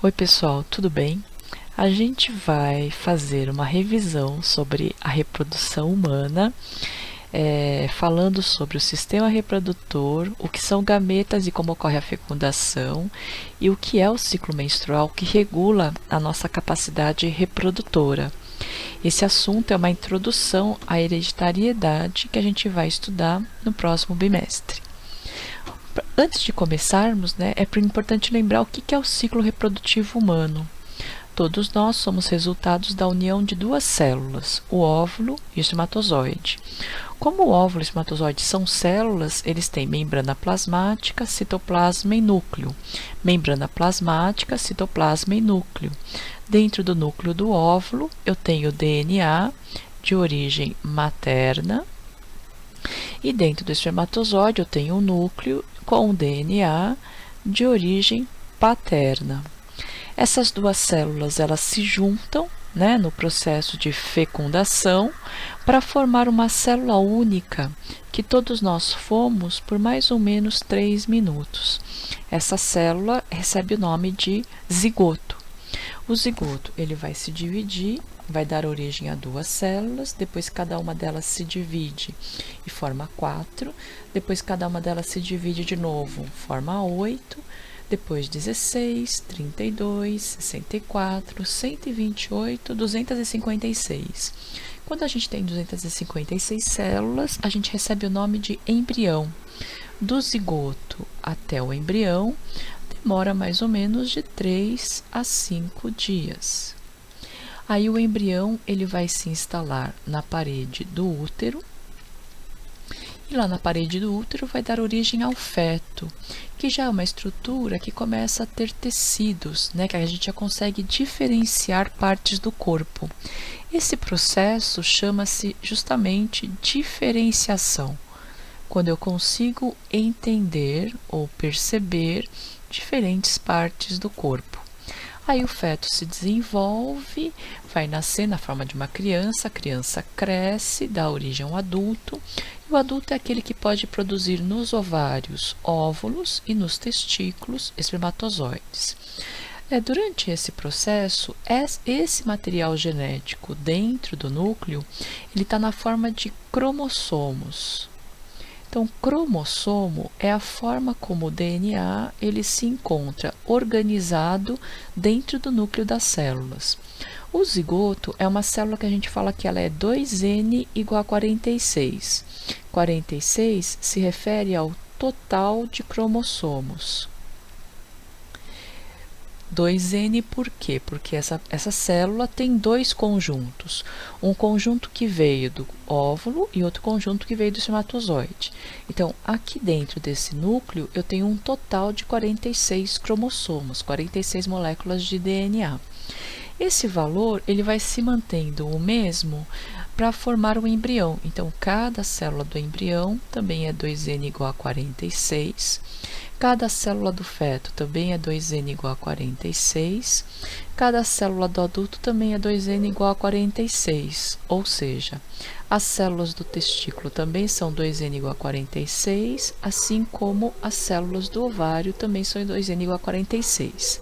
Oi, pessoal, tudo bem? A gente vai fazer uma revisão sobre a reprodução humana, falando sobre o sistema reprodutor, o que são gametas e como ocorre a fecundação, e o que é o ciclo menstrual que regula a nossa capacidade reprodutora. Esse assunto é uma introdução à hereditariedade que a gente vai estudar no próximo bimestre. Antes de começarmos, é importante lembrar o que é o ciclo reprodutivo humano. Todos nós somos resultados da união de duas células, o óvulo e o espermatozoide. Como o óvulo e o espermatozoide são células, eles têm membrana plasmática, citoplasma e núcleo. Membrana plasmática, citoplasma e núcleo. Dentro do núcleo do óvulo, eu tenho DNA de origem materna. E dentro do espermatozoide, eu tenho um núcleo com DNA de origem paterna. Essas duas células elas se juntam no processo de fecundação para formar uma célula única que todos nós fomos por mais ou menos 3 minutos. Essa célula recebe o nome de zigoto. O zigoto ele vai se dividir, vai dar origem a duas células, depois cada uma delas se divide e forma 4, depois cada uma delas se divide de novo, forma 8, depois 16, 32, 64, 128, 256. Quando a gente tem 256 células, a gente recebe o nome de embrião. Do zigoto até o embrião, demora mais ou menos de 3 a 5 dias. Aí o embrião ele vai se instalar na parede do útero, e lá na parede do útero vai dar origem ao feto, que já é uma estrutura que começa a ter tecidos, que a gente já consegue diferenciar partes do corpo. Esse processo chama-se justamente diferenciação, quando eu consigo entender ou perceber diferentes partes do corpo. Aí o feto se desenvolve, vai nascer na forma de uma criança, a criança cresce, dá origem a um adulto, e o adulto é aquele que pode produzir nos ovários óvulos e nos testículos espermatozoides. Durante esse processo, esse material genético dentro do núcleo, ele está na forma de cromossomos. Então, cromossomo é a forma como o DNA ele se encontra organizado dentro do núcleo das células. O zigoto é uma célula que a gente fala que ela é 2N igual a 46. 46 se refere ao total de cromossomos. 2N por quê? Porque essa célula tem dois conjuntos. Um conjunto que veio do óvulo e outro conjunto que veio do espermatozoide. Então, aqui dentro desse núcleo, eu tenho um total de 46 cromossomos, 46 moléculas de DNA. Esse valor ele vai se mantendo o mesmo para formar o embrião. Então, cada célula do embrião também é 2N igual a 46. Cada célula do feto também é 2N igual a 46. Cada célula do adulto também é 2N igual a 46. Ou seja, as células do testículo também são 2N igual a 46, assim como as células do ovário também são 2N igual a 46.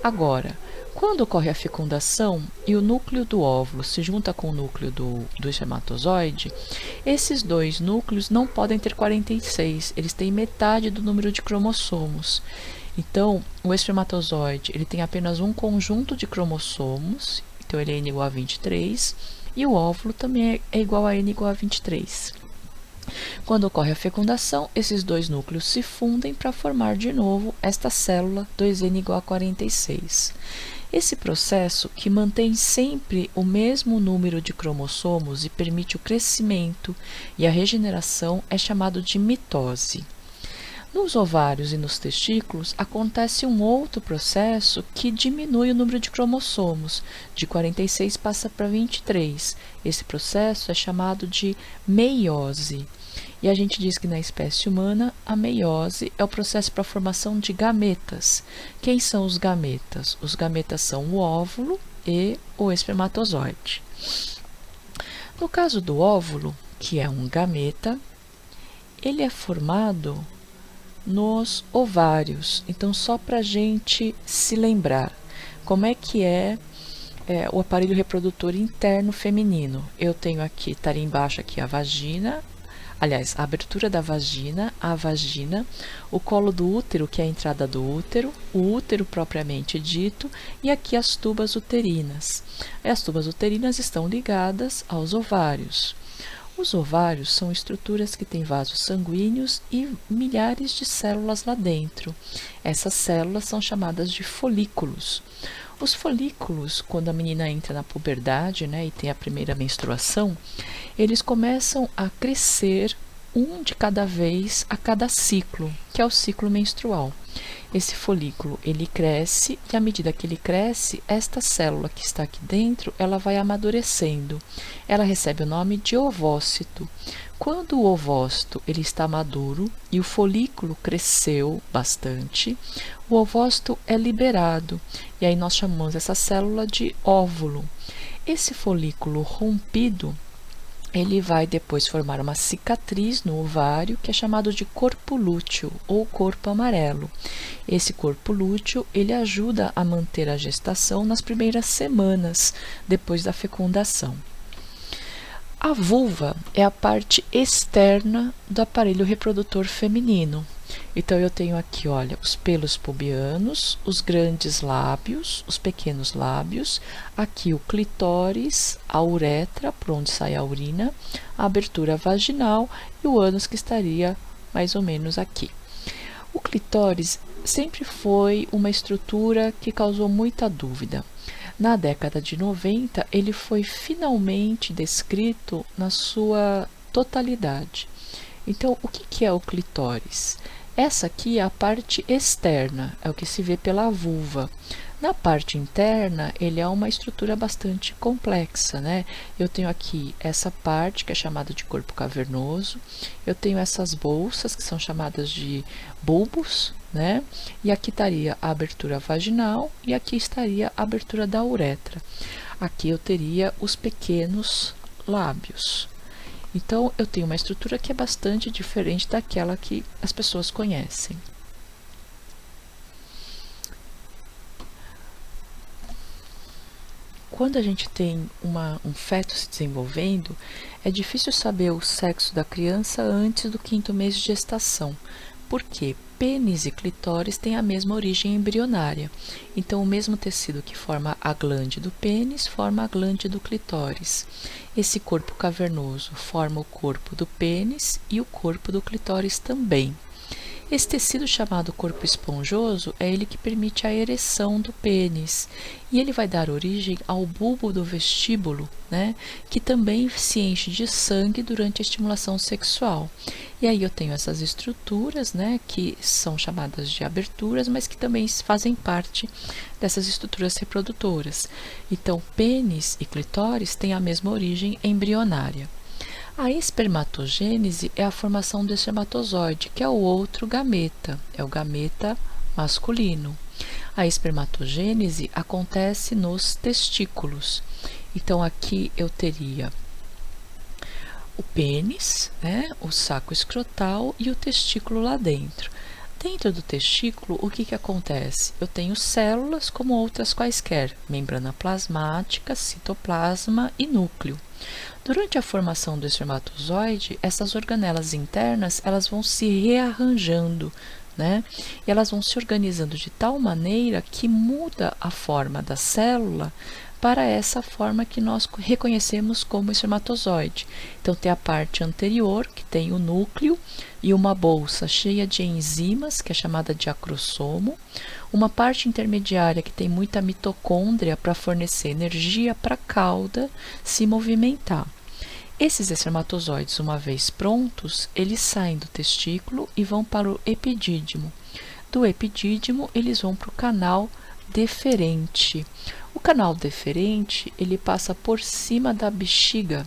Agora, quando ocorre a fecundação e o núcleo do óvulo se junta com o núcleo do espermatozoide, esses dois núcleos não podem ter 46, eles têm metade do número de cromossomos. Então, o espermatozoide ele tem apenas um conjunto de cromossomos, então ele é N igual a 23, e o óvulo também é igual a N igual a 23. Quando ocorre a fecundação, esses dois núcleos se fundem para formar de novo esta célula 2N igual a 46. Esse processo, que mantém sempre o mesmo número de cromossomos e permite o crescimento e a regeneração, é chamado de mitose. Nos ovários e nos testículos, acontece um outro processo que diminui o número de cromossomos, de 46 passa para 23. Esse processo é chamado de meiose. E a gente diz que na espécie humana, a meiose é o processo para a formação de gametas. Quem são os gametas? Os gametas são o óvulo e o espermatozoide. No caso do óvulo, que é um gameta, ele é formado nos ovários. Então, só para a gente se lembrar, como é que o aparelho reprodutor interno feminino. Eu tenho aqui, estaria embaixo aqui a vagina, aliás, a abertura da vagina, a vagina, o colo do útero, que é a entrada do útero, o útero propriamente dito, e aqui as tubas uterinas. As tubas uterinas estão ligadas aos ovários. Os ovários são estruturas que têm vasos sanguíneos e milhares de células lá dentro. Essas células são chamadas de folículos. Os folículos, quando a menina entra na puberdade, né, e tem a primeira menstruação, eles começam a crescer um de cada vez a cada ciclo, que é o ciclo menstrual. Esse folículo, ele cresce e à medida que ele cresce, esta célula que está aqui dentro, ela vai amadurecendo. Ela recebe o nome de ovócito. Quando o ovócito ele está maduro e o folículo cresceu bastante, o ovócito é liberado e aí nós chamamos essa célula de óvulo. Esse folículo rompido, ele vai depois formar uma cicatriz no ovário, que é chamado de corpo lúteo ou corpo amarelo. Esse corpo lúteo, ele ajuda a manter a gestação nas primeiras semanas depois da fecundação. A vulva é a parte externa do aparelho reprodutor feminino. Então, eu tenho aqui, olha, os pelos pubianos, os grandes lábios, os pequenos lábios, aqui o clitóris, a uretra, por onde sai a urina, a abertura vaginal e o ânus que estaria mais ou menos aqui. O clitóris sempre foi uma estrutura que causou muita dúvida. Na década de 90, ele foi finalmente descrito na sua totalidade. Então, o que é o clitóris? Essa aqui é a parte externa, é o que se vê pela vulva. Na parte interna, ele é uma estrutura bastante complexa, né? Eu tenho aqui essa parte, que é chamada de corpo cavernoso. Eu tenho essas bolsas, que são chamadas de bulbos, né? E aqui estaria a abertura vaginal e aqui estaria a abertura da uretra. Aqui eu teria os pequenos lábios. Então, eu tenho uma estrutura que é bastante diferente daquela que as pessoas conhecem. Quando a gente tem um feto se desenvolvendo, é difícil saber o sexo da criança antes do 5º mês de gestação. Por quê? Pênis e clitóris têm a mesma origem embrionária. Então, o mesmo tecido que forma a glande do pênis forma a glande do clitóris. Esse corpo cavernoso forma o corpo do pênis e o corpo do clitóris também. Esse tecido chamado corpo esponjoso é ele que permite a ereção do pênis e ele vai dar origem ao bulbo do vestíbulo, né, que também se enche de sangue durante a estimulação sexual. E aí eu tenho essas estruturas, né, que são chamadas de aberturas, mas que também fazem parte dessas estruturas reprodutoras. Então, pênis e clitóris têm a mesma origem embrionária. A espermatogênese é a formação do espermatozoide, que é o outro gameta, é o gameta masculino. A espermatogênese acontece nos testículos. Então, aqui eu teria o pênis, né, o saco escrotal e o testículo lá dentro. Dentro do testículo, o que acontece? Eu tenho células como outras quaisquer, membrana plasmática, citoplasma e núcleo. Durante a formação do espermatozoide, essas organelas internas elas vão se rearranjando, né? E elas vão se organizando de tal maneira que muda a forma da célula para essa forma que nós reconhecemos como espermatozoide. Então, tem a parte anterior, que tem o núcleo e uma bolsa cheia de enzimas, que é chamada de acrossomo, uma parte intermediária que tem muita mitocôndria para fornecer energia para a cauda se movimentar. Esses espermatozoides, uma vez prontos, eles saem do testículo e vão para o epidídimo. Do epidídimo, eles vão para o canal deferente. O canal deferente, ele passa por cima da bexiga.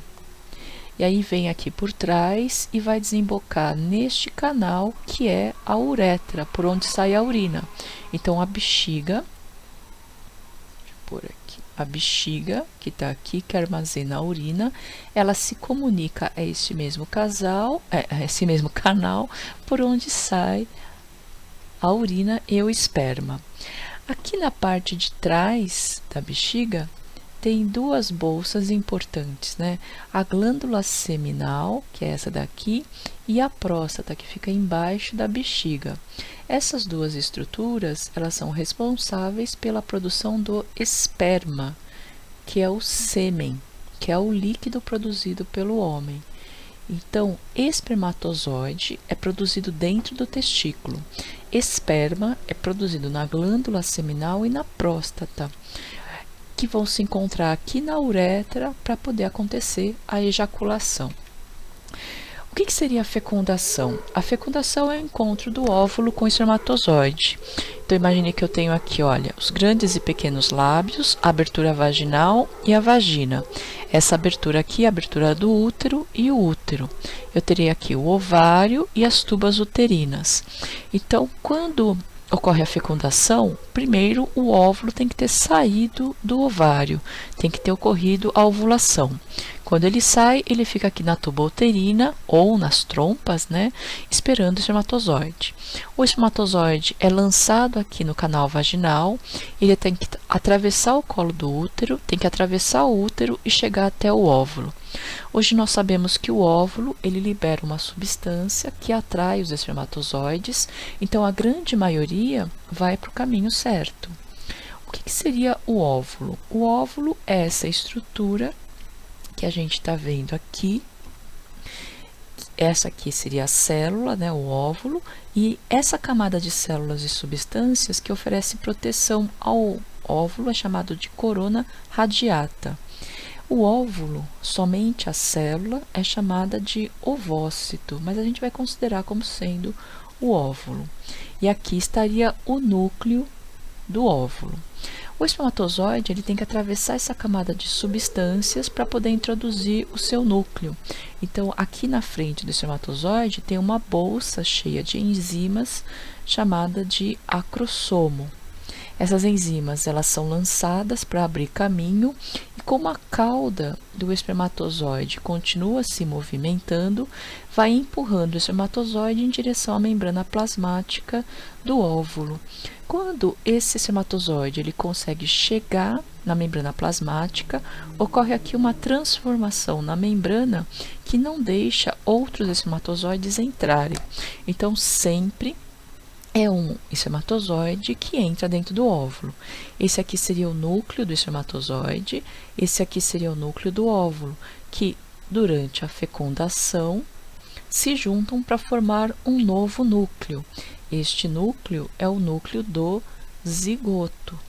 E aí vem aqui por trás e vai desembocar neste canal que é a uretra, por onde sai a urina. Então, a bexiga, deixa eu pôr aqui, a bexiga que está aqui, que armazena a urina, ela se comunica a este mesmo esse mesmo canal, por onde sai a urina e o esperma. Aqui na parte de trás da bexiga tem duas bolsas importantes, né? A glândula seminal, que é essa daqui, e a próstata, que fica embaixo da bexiga. Essas duas estruturas, elas são responsáveis pela produção do esperma, que é o sêmen, que é o líquido produzido pelo homem. Então, espermatozoide é produzido dentro do testículo. Esperma é produzido na glândula seminal e na próstata, que vão se encontrar aqui na uretra para poder acontecer a ejaculação. O que seria a fecundação? A fecundação é o encontro do óvulo com o espermatozoide. Então, imagine que eu tenho aqui, olha, os grandes e pequenos lábios, a abertura vaginal e a vagina. Essa abertura aqui é a abertura do útero e o útero. Eu teria aqui o ovário e as tubas uterinas. Então, quando ocorre a fecundação, primeiro o óvulo tem que ter saído do ovário, tem que ter ocorrido a ovulação. Quando ele sai, ele fica aqui na tuba uterina ou nas trompas, né, esperando o espermatozoide. O espermatozoide é lançado aqui no canal vaginal, ele tem que atravessar o colo do útero, tem que atravessar o útero e chegar até o óvulo. Hoje nós sabemos que o óvulo, ele libera uma substância que atrai os espermatozoides, então a grande maioria vai para o caminho certo. O que seria o óvulo? O óvulo é essa estrutura que a gente está vendo aqui. Essa aqui seria a célula, né, o óvulo, e essa camada de células e substâncias que oferece proteção ao óvulo é chamado de corona radiata. O óvulo, somente a célula, é chamada de ovócito, mas a gente vai considerar como sendo o óvulo. E aqui estaria o núcleo do óvulo. O espermatozoide ele tem que atravessar essa camada de substâncias para poder introduzir o seu núcleo. Então, aqui na frente do espermatozoide tem uma bolsa cheia de enzimas chamada de acrossomo. Essas enzimas elas são lançadas para abrir caminho e como a cauda do espermatozoide continua se movimentando, vai empurrando o espermatozoide em direção à membrana plasmática do óvulo. Quando esse espermatozoide ele consegue chegar na membrana plasmática, ocorre aqui uma transformação na membrana que não deixa outros espermatozoides entrarem. Então, sempre é um espermatozoide que entra dentro do óvulo. Esse aqui seria o núcleo do espermatozoide, esse aqui seria o núcleo do óvulo, que durante a fecundação se juntam para formar um novo núcleo. Este núcleo é o núcleo do zigoto.